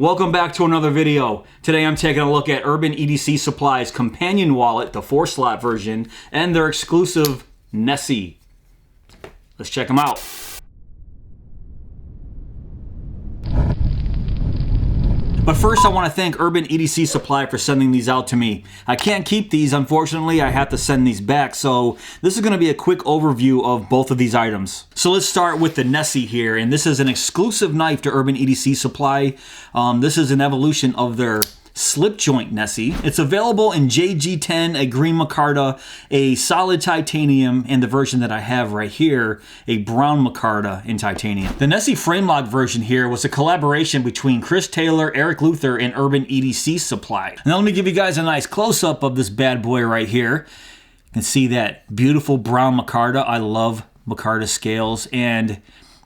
Welcome back to another video. Today I'm taking a look at Urban EDC Supply's companion wallet, the 4-slot version, and their exclusive Nessie. Let's check them out. But first I want to thank Urban EDC Supply for sending these out to me. I can't keep these, unfortunately. I have to send these back, so this is going to be a quick overview of both of these items. So let's start with the Nessie here, and this is an exclusive knife to Urban EDC Supply. This is an evolution of their slip joint Nessie. It's available in JG10, a green micarta, a solid titanium, and the version that I have right here, a brown micarta in titanium. The Nessie frame lock version here was a collaboration between Chris Taylor, Eric Luther, and Urban EDC Supply. Now let me give you guys a nice close-up of this bad boy right here. You can see that beautiful brown micarta. I love micarta scales, and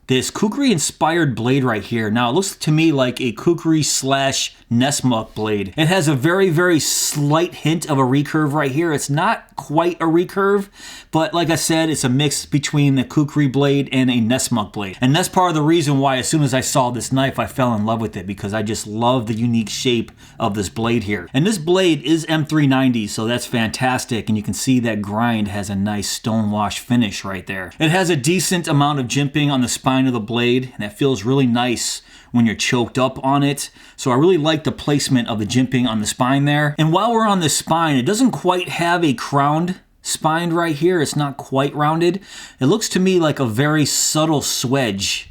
this kukri inspired blade right here. Now it looks to me like a kukri slash Nesmuck blade. It has a very, very slight hint of a recurve right here. It's not quite a recurve, but like I said, it's a mix between the kukri blade and a Nesmuck blade. And that's part of the reason why as soon as I saw this knife, I fell in love with it, because I just love the unique shape of this blade here. And this blade is M390, so that's fantastic. And you can see that grind has a nice stonewash finish right there. It has a decent amount of jimping on the spine of the blade, and that feels really nice when you're choked up on it. So I really like the placement of the jimping on the spine there. And while we're on the spine, it doesn't quite have a crowned spine right here. It's not quite rounded. It looks to me like a very subtle swedge.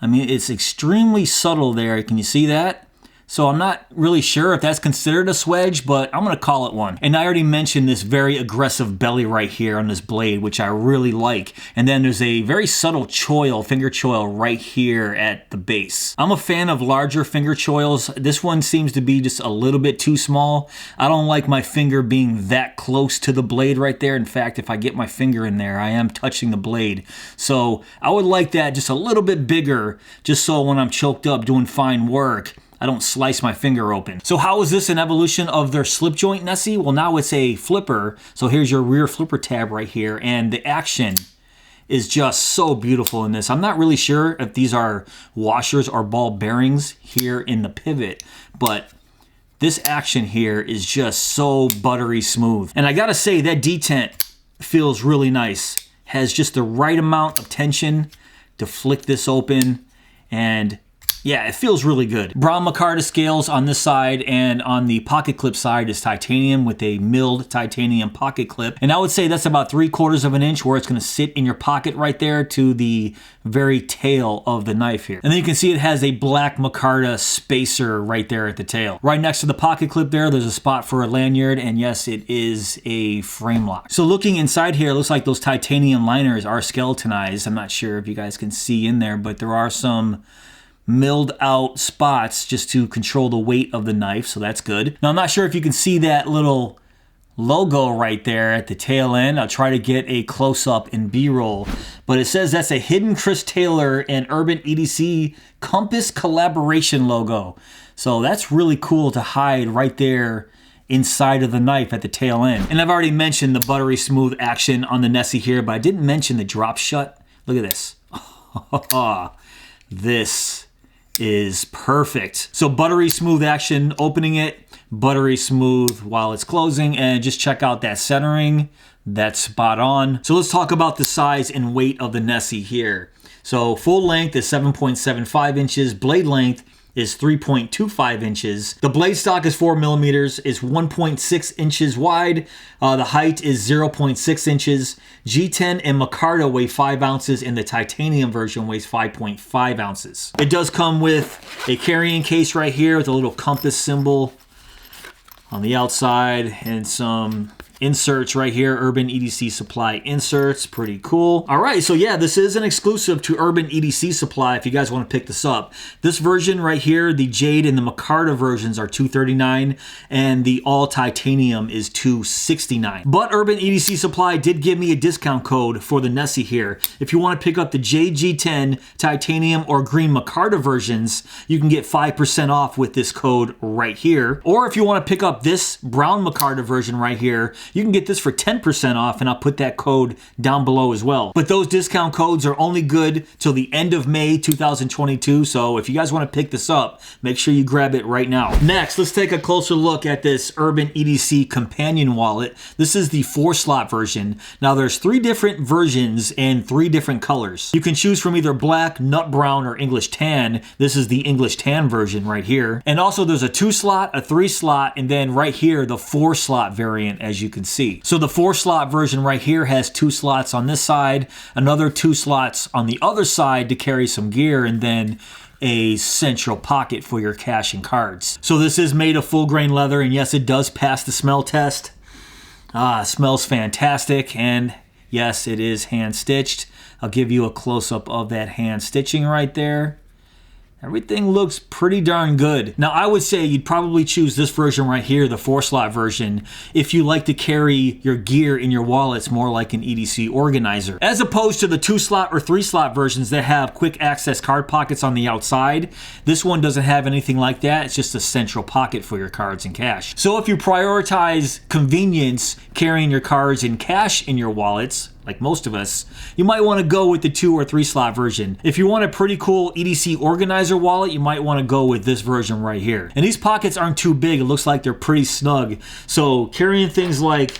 I mean, it's extremely subtle there. Can you see that? So I'm not really sure if that's considered a swedge, but I'm gonna call it one. And I already mentioned this very aggressive belly right here on this blade, which I really like. And then there's a very subtle choil, finger choil right here at the base. I'm a fan of larger finger choils. This one seems to be just a little bit too small. I don't like my finger being that close to the blade right there. In fact, if I get my finger in there, I am touching the blade. So I would like that just a little bit bigger, just so when I'm choked up doing fine work, I don't slice my finger open. So how is this an evolution of their slip joint Nessie? Well, now it's a flipper. So here's your rear flipper tab right here, and the action is just so beautiful in this. I'm not really sure if these are washers or ball bearings here in the pivot, but this action here is just so buttery smooth. And I gotta say, that detent feels really nice. Has just the right amount of tension to flick this open, and yeah, it feels really good. Brown micarta scales on this side, and on the pocket clip side is titanium with a milled titanium pocket clip. And I would say that's about 3/4 of an inch where it's gonna sit in your pocket right there to the very tail of the knife here. And then you can see it has a black micarta spacer right there at the tail. Right next to the pocket clip there's a spot for a lanyard, and yes, it is a frame lock. So looking inside here, it looks like those titanium liners are skeletonized. I'm not sure if you guys can see in there, but there are some milled out spots just to control the weight of the knife, so that's good. Now I'm not sure if you can see that little logo right there at the tail end. I'll try to get a close-up in B-roll, but it says that's a hidden Chris Taylor and Urban EDC Compass collaboration logo. So that's really cool to hide right there inside of the knife at the tail end. And I've already mentioned the buttery smooth action on the Nessie here, but I didn't mention the drop shut. Look at this. This is perfect. So buttery smooth action opening it, buttery smooth while it's closing, and just check out that centering. That's spot on. So let's talk about the size and weight of the Nessie here. So full length is 7.75 inches, blade length is 3.25 inches. The blade stock is 4 millimeters, is 1.6 inches wide. The height is 0.6 inches. G10 and micarta weigh 5 ounces, and the titanium version weighs 5.5 ounces. It does come with a carrying case right here with a little compass symbol on the outside and some inserts right here, Urban EDC Supply inserts, pretty cool. All right, so yeah, this is an exclusive to Urban EDC Supply if you guys want to pick this up. This version right here, the Jade and the micarta versions are $239, and the all titanium is $269. But Urban EDC Supply did give me a discount code for the Nessie here. If you want to pick up the Jade G10 titanium or green micarta versions, you can get 5% off with this code right here. Or if you want to pick up this brown micarta version right here, you can get this for 10% off, and I'll put that code down below as well. But those discount codes are only good till the end of May 2022, so if you guys want to pick this up, make sure you grab it right now. Next, let's take a closer look at this Urban EDC companion wallet. This is the 4-slot version. Now there's 3 different versions and 3 different colors. You can choose from either black, nut brown, or English tan. This is the English tan version right here. And also there's a 2-slot, a 3-slot, and then right here the 4-slot variant, as you can see. So the 4-slot version right here has 2 slots on this side, another 2 slots on the other side to carry some gear, and then a central pocket for your cash and cards. So this is made of full grain leather, and yes, it does pass the smell test. Smells fantastic, and yes, it is hand stitched. I'll give you a close-up of that hand stitching right there. Everything looks pretty darn good. Now, I would say you'd probably choose this version right here, the 4-slot version, if you like to carry your gear in your wallets more like an EDC organizer. As opposed to the 2-slot or 3-slot versions that have quick access card pockets on the outside, this one doesn't have anything like that. It's just a central pocket for your cards and cash. So if you prioritize convenience carrying your cards and cash in your wallets, like most of us, you might want to go with the 2 or 3-slot version. If you want a pretty cool EDC organizer wallet, you might want to go with this version right here. And these pockets aren't too big. It looks like they're pretty snug. So carrying things like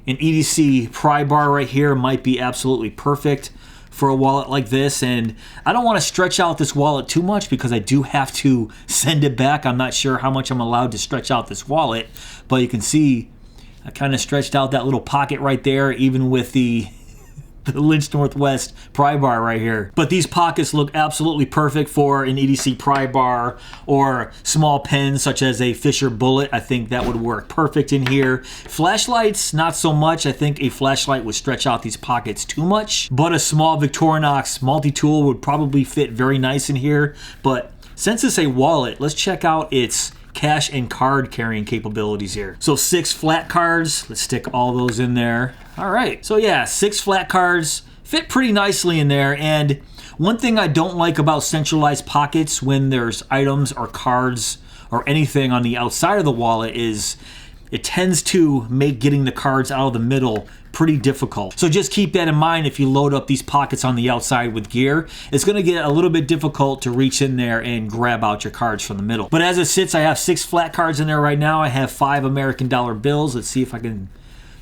an EDC pry bar right here might be absolutely perfect for a wallet like this. And I don't want to stretch out this wallet too much because I do have to send it back. I'm not sure how much I'm allowed to stretch out this wallet, but you can see I kind of stretched out that little pocket right there, even with the Lynch Northwest pry bar right here. But these pockets look absolutely perfect for an EDC pry bar or small pens such as a Fisher Bullet. I think that would work perfect in here. Flashlights, not so much. I think a flashlight would stretch out these pockets too much, but a small Victorinox multi-tool would probably fit very nice in here. But since it's a wallet, let's check out its cash and card carrying capabilities here. So 6 flat cards, let's stick all those in there. All right, so yeah, 6 flat cards fit pretty nicely in there. And one thing I don't like about centralized pockets when there's items or cards or anything on the outside of the wallet is it tends to make getting the cards out of the middle pretty difficult. So just keep that in mind if you load up these pockets on the outside with gear. It's going to get a little bit difficult to reach in there and grab out your cards from the middle. But as it sits, I have 6 flat cards in there right now. I have 5 American dollar bills. Let's see if I can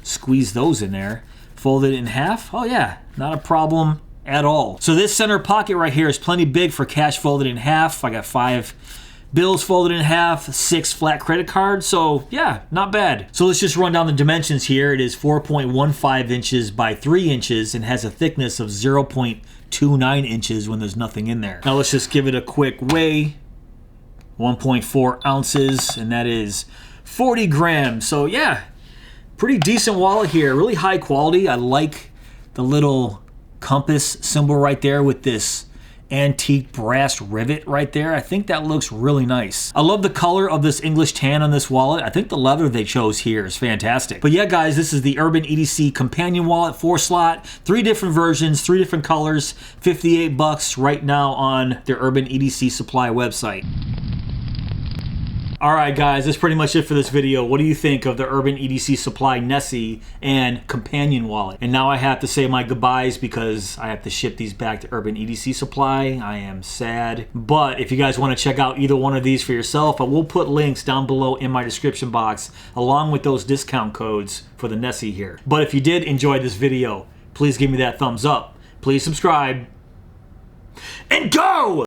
squeeze those in there. Fold it in half. Oh yeah, not a problem at all. So this center pocket right here is plenty big for cash folded in half. I got 5 bills folded in half, 6 flat credit cards, so yeah, not bad. So let's just run down the dimensions here. It is 4.15 inches by 3 inches and has a thickness of 0.29 inches when there's nothing in there. Now let's just give it a quick weigh. 1.4 ounces, and that is 40 grams. So yeah, pretty decent wallet here, really high quality. I like the little compass symbol right there with this antique brass rivet right there. I think that looks really nice. I love the color of this English tan on this wallet. I think the leather they chose here is fantastic. But yeah, guys, this is the Urban EDC companion wallet, 4-slot, 3 different versions, 3 different colors, $58 right now on their Urban EDC Supply website. Alright guys, that's pretty much it for this video. What do you think of the Urban EDC Supply Nessie and companion wallet? And now I have to say my goodbyes because I have to ship these back to Urban EDC Supply. I am sad. But if you guys want to check out either one of these for yourself, I will put links down below in my description box along with those discount codes for the Nessie here. But if you did enjoy this video, please give me that thumbs up. Please subscribe. And go!